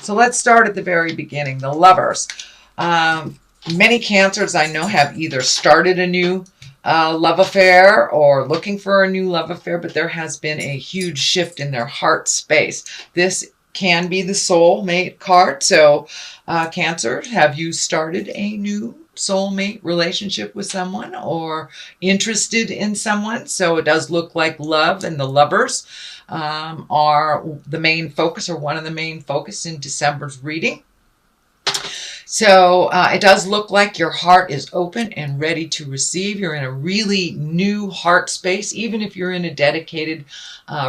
So let's start at the very beginning. The lovers. Many Cancers I know have either started a new love affair or looking for a new love affair, but there has been a huge shift in their heart space. This can be the soulmate card. So Cancer, have you started a new soulmate relationship with someone or interested in someone? So it does look like love and the lovers are the main focus, or one of the main focus in December's reading. So it does look like your heart is open and ready to receive. You're in a really new heart space, even if you're in a dedicated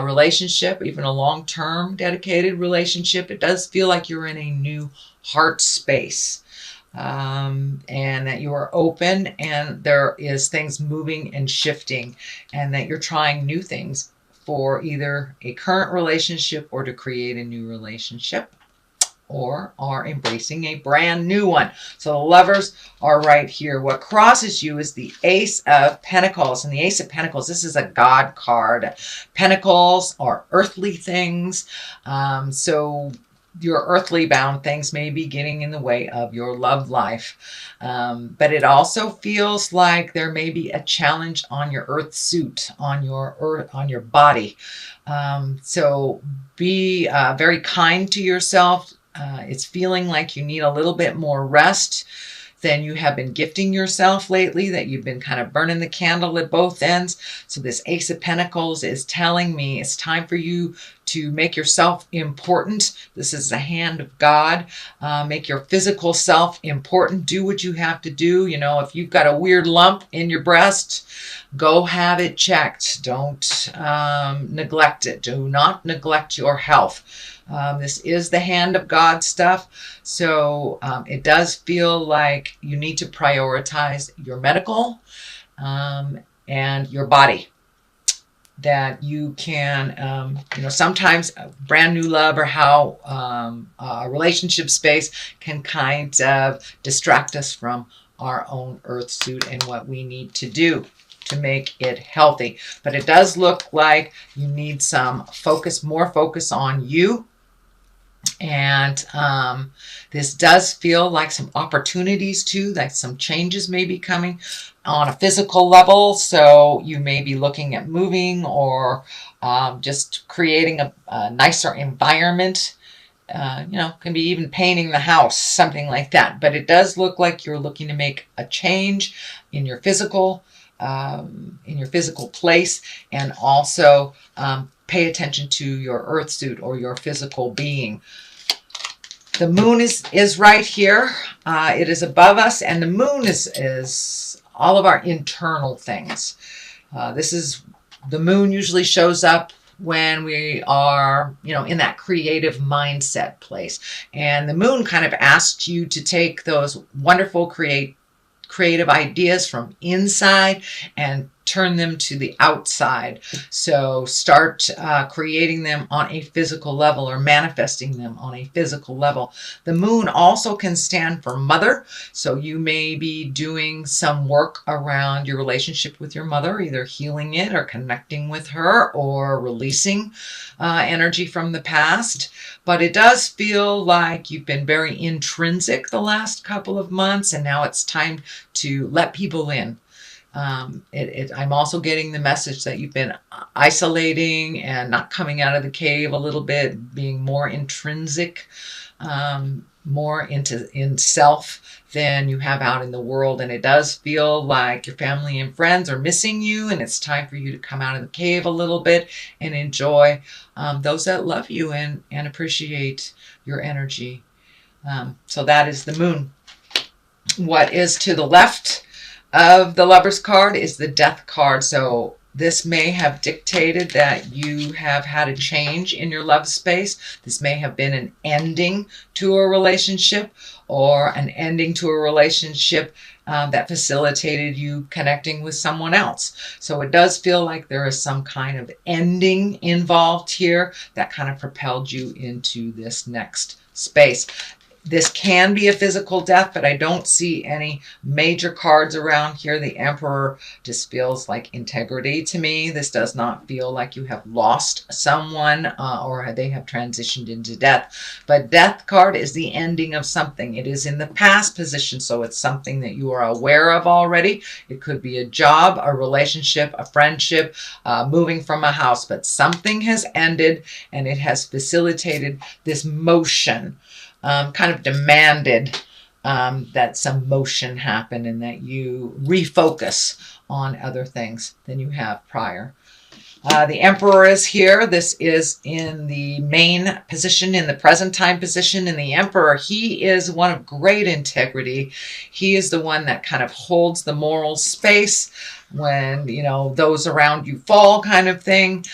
relationship, even a long-term dedicated relationship. It does feel like you're in a new heart space, and that you are open and there is things moving and shifting, and that you're trying new things for either a current relationship or to create a new relationship, or are embracing a brand new one. So the lovers are right here. What crosses you is the Ace of Pentacles. And the Ace of Pentacles, this is a God card. Pentacles are earthly things. So your earthly bound things may be getting in the way of your love life. But it also feels like there may be a challenge on your earth suit, on your body. So be very kind to yourself. It's feeling like you need a little bit more rest than you have been gifting yourself lately, that you've been kind of burning the candle at both ends. So this Ace of Pentacles is telling me it's time for you to make yourself important. This is the hand of God. Make your physical self important. Do what you have to do. You know, if you've got a weird lump in your breast, go have it checked. Don't neglect it. Do not neglect your health. This is the hand of God stuff. So it does feel like you need to prioritize your medical and your body. That you can, sometimes a brand new love or how a relationship space can kind of distract us from our own earth suit and what we need to do to make it healthy. But it does look like you need some focus, more focus on you. And this does feel like some opportunities too, like some changes may be coming on a physical level. So you may be looking at moving or just creating a nicer environment. Can be even painting the house, something like that. But it does look like you're looking to make a change in your physical place, and also pay attention to your earth suit or your physical being. The moon is right here. It is above us, and the moon is all of our internal things. The moon usually shows up when we are, in that creative mindset place. And the moon kind of asks you to take those wonderful creative ideas from inside and turn them to the outside. So start creating them on a physical level, or manifesting them on a physical level. The moon also can stand for mother. So you may be doing some work around your relationship with your mother, either healing it or connecting with her or releasing energy from the past. But it does feel like you've been very intrinsic the last couple of months, and now it's time to let people in. I'm also getting the message that you've been isolating and not coming out of the cave a little bit, being more intrinsic, more in self than you have out in the world. And it does feel like your family and friends are missing you, and it's time for you to come out of the cave a little bit and enjoy those that love you and appreciate your energy. So that is the moon. What is to the left of the Lover's card is the Death card. So this may have dictated that you have had a change in your love space. This may have been an ending to a relationship, or an ending to a relationship that facilitated you connecting with someone else. So it does feel like there is some kind of ending involved here that kind of propelled you into this next space. This can be a physical death, but I don't see any major cards around here. The Emperor just feels like integrity to me. This does not feel like you have lost someone or they have transitioned into death. But Death card is the ending of something. It is in the past position, so it's something that you are aware of already. It could be a job, a relationship, a friendship, moving from a house, but something has ended and it has facilitated this motion. Kind of demanded that some motion happen and that you refocus on other things than you have prior. The Emperor is here. This is in the main position, in the present time position. And the Emperor, he is one of great integrity. He is the one that kind of holds the moral space when, you know, those around you fall, kind of thing.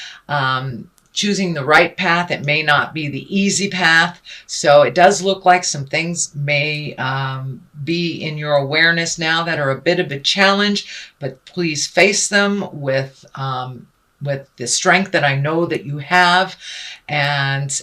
Choosing the right path. It may not be the easy path. So it does look like some things may be in your awareness now that are a bit of a challenge, but please face them with the strength that I know that you have, and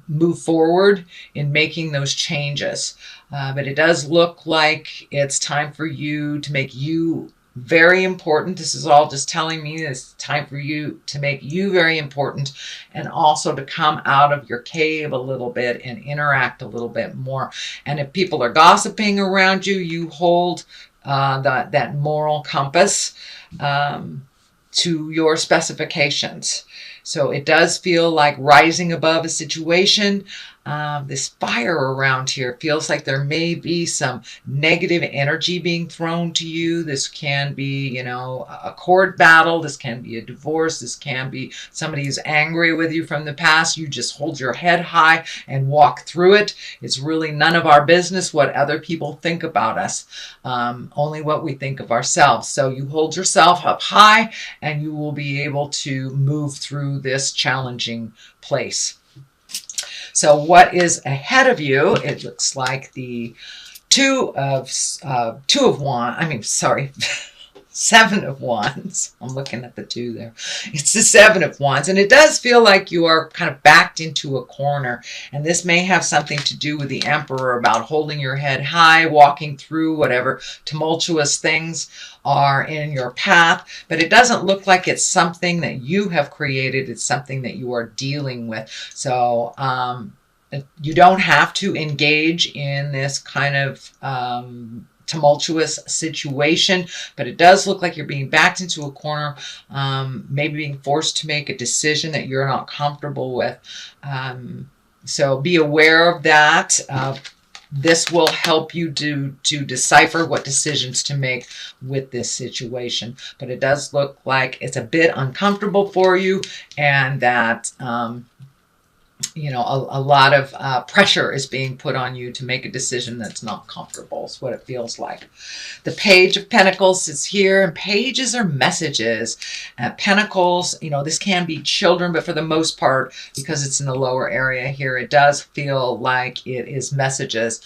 move forward in making those changes. But it does look like it's time for you to make you very important. This is all just telling me it's time for you to make you very important, and also to come out of your cave a little bit and interact a little bit more. And if people are gossiping around you, you hold that moral compass to your specifications. So it does feel like rising above a situation. This fire around here feels like there may be some negative energy being thrown to you. This can be, you know, a court battle. This can be a divorce. This can be somebody who's angry with you from the past. You just hold your head high and walk through it. It's really none of our business what other people think about us, only what we think of ourselves. So you hold yourself up high and you will be able to move through this challenging place. So what is ahead of you? It looks like the Seven of Wands. I'm looking at the 2 there. It's the 7 of Wands. And it does feel like you are kind of backed into a corner. And this may have something to do with the Emperor, about holding your head high, walking through whatever tumultuous things are in your path. But it doesn't look like it's something that you have created. It's something that you are dealing with. So you don't have to engage in this kind of tumultuous situation, but it does look like you're being backed into a corner, maybe being forced to make a decision that you're not comfortable with. So be aware of that. This will help you to decipher what decisions to make with this situation. But it does look like it's a bit uncomfortable for you, and that you know, a lot of pressure is being put on you to make a decision that's not comfortable, is what it feels like. The Page of Pentacles is here, and pages are messages. Pentacles, you know, this can be children, but for the most part, because it's in the lower area here, it does feel like it is messages.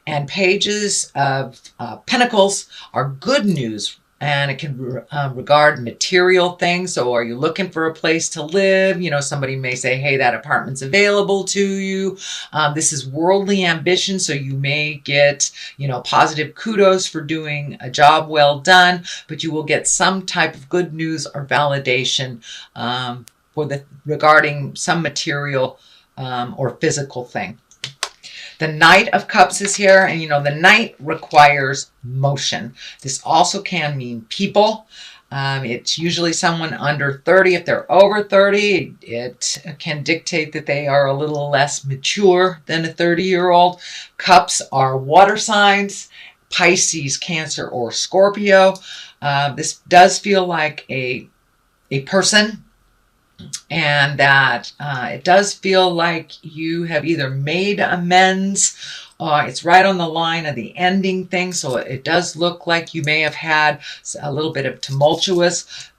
And pages of Pentacles are good news. And it can regard material things. So are you looking for a place to live? You know, somebody may say, hey, that apartment's available to you. This is worldly ambition. So you may get, you know, positive kudos for doing a job well done, but you will get some type of good news or validation regarding some material or physical thing. The Knight of Cups is here, and you know, the Knight requires motion. This also can mean people. It's usually someone under 30. If they're over 30, it can dictate that they are a little less mature than a 30-year-old. Cups are water signs: Pisces, Cancer, or Scorpio. This does feel like a person, and that it does feel like you have either made amends, it's right on the line of the ending thing. So it does look like you may have had a little bit of tumultuous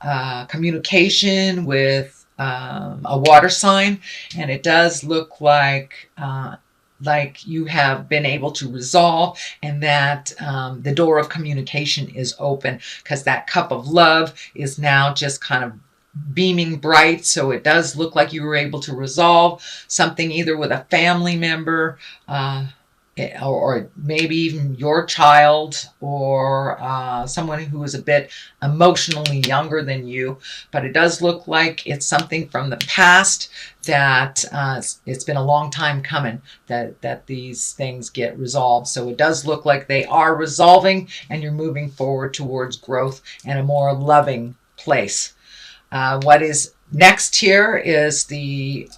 communication with a water sign, and it does look like you have been able to resolve, and that the door of communication is open, because that cup of love is now just kind of beaming bright. So it does look like you were able to resolve something either with a family member or maybe even your child, or someone who is a bit emotionally younger than you. But it does look like it's something from the past that it's been a long time coming that these things get resolved. So it does look like they are resolving, and you're moving forward towards growth and a more loving place. What is next here is the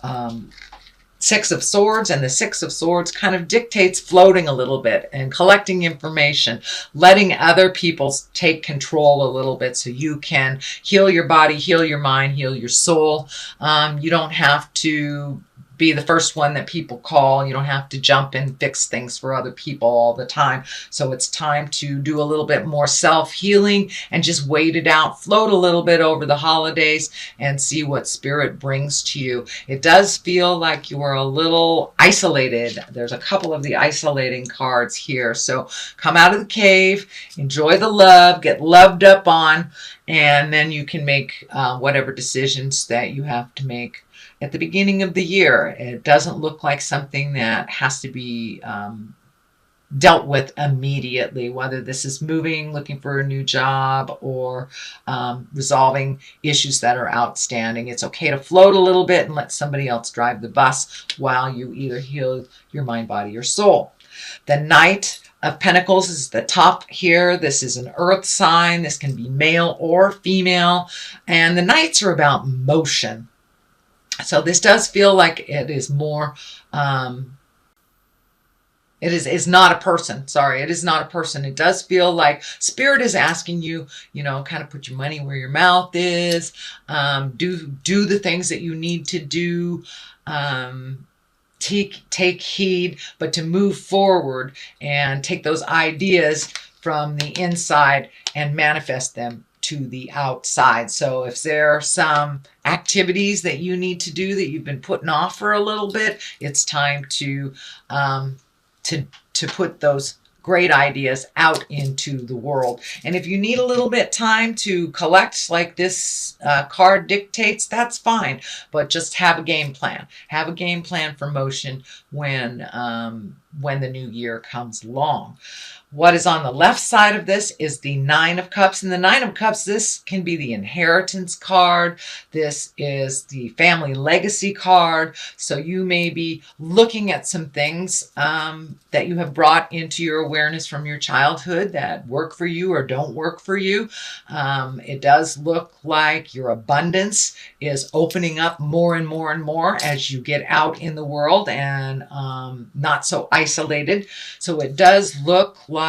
Six of Swords, and the Six of Swords kind of dictates floating a little bit and collecting information, letting other people take control a little bit so you can heal your body, heal your mind, heal your soul. You don't have to be the first one that people call. You don't have to jump and fix things for other people all the time. So it's time to do a little bit more self-healing and just wait it out, float a little bit over the holidays and see what spirit brings to you. It does feel like you are a little isolated. There's a couple of the isolating cards here. So come out of the cave, enjoy the love, get loved up on, and then you can make whatever decisions that you have to make at the beginning of the year. It doesn't look like something that has to be dealt with immediately, whether this is moving, looking for a new job, or resolving issues that are outstanding. It's okay to float a little bit and let somebody else drive the bus while you either heal your mind, body, or soul. The Knight of Pentacles is the top here. This is an earth sign. This can be male or female. And the Knights are about motion. So this does feel like it is more, is not a person. Sorry, it is not a person. It does feel like spirit is asking you, kind of put your money where your mouth is, do the things that you need to do, take heed, but to move forward and take those ideas from the inside and manifest them to the outside. So if there are some activities that you need to do that you've been putting off for a little bit, it's time to put those great ideas out into the world. And if you need a little bit time to collect, like this card dictates, that's fine. But just have a game plan. Have a game plan for motion when the new year comes along. What is on the left side of this is the Nine of Cups. And the Nine of Cups, this can be the inheritance card. This is the family legacy card. So you may be looking at some things that you have brought into your awareness from your childhood that work for you or don't work for you. It does look like your abundance is opening up more and more and more as you get out in the world and not so isolated. So it does look like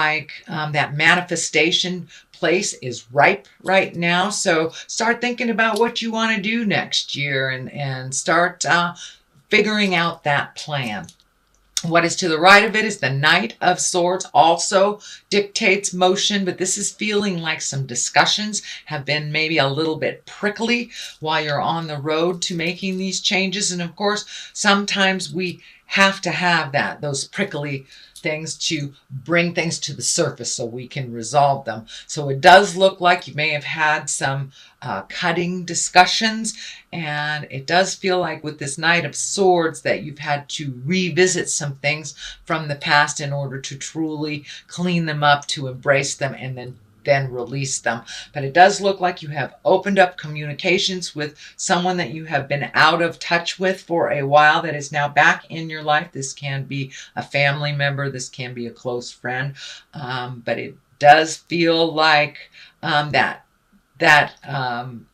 that manifestation place is ripe right now. So start thinking about what you want to do next year and start figuring out that plan. What is to the right of it is the Knight of Swords, also dictates motion, but this is feeling like some discussions have been maybe a little bit prickly while you're on the road to making these changes. And of course, sometimes we have to have those prickly things to bring things to the surface so we can resolve them. So it does look like you may have had some cutting discussions, and it does feel like with this Knight of Swords that you've had to revisit some things from the past in order to truly clean them up, to embrace them, and then release them. But it does look like you have opened up communications with someone that you have been out of touch with for a while that is now back in your life. This can be a family member. This can be a close friend. But it does feel like that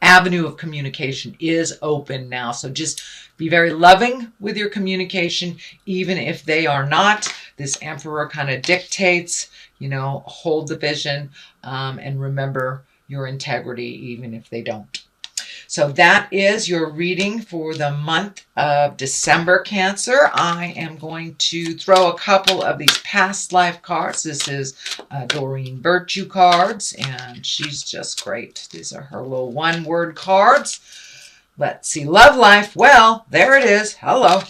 avenue of communication is open now. So just be very loving with your communication, even if they are not. This Emperor kind of dictates, hold the vision and remember your integrity, even if they don't. So that is your reading for the month of December, Cancer. I am going to throw a couple of these past life cards. This is Doreen Virtue cards, and she's just great. These are her little one-word cards. Let's see. Love life. Well, there it is. Hello.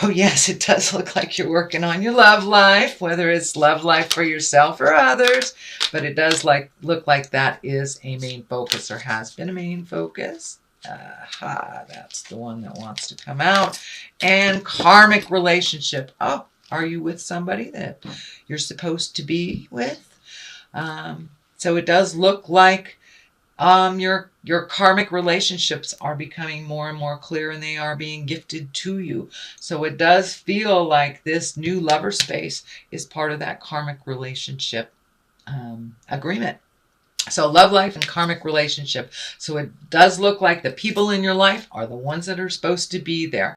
So yes, it does look like you're working on your love life, whether it's love life for yourself or others, but it does look like that is a main focus, or has been a main focus. Aha, that's the one that wants to come out. And karmic relationship. Oh, Are you with somebody that you're supposed to be with? So it does look like your karmic relationships are becoming more and more clear, and they are being gifted to you. So it does feel like this new lover space is part of that karmic relationship agreement. So love life and karmic relationship. So it does look like the people in your life are the ones that are supposed to be there.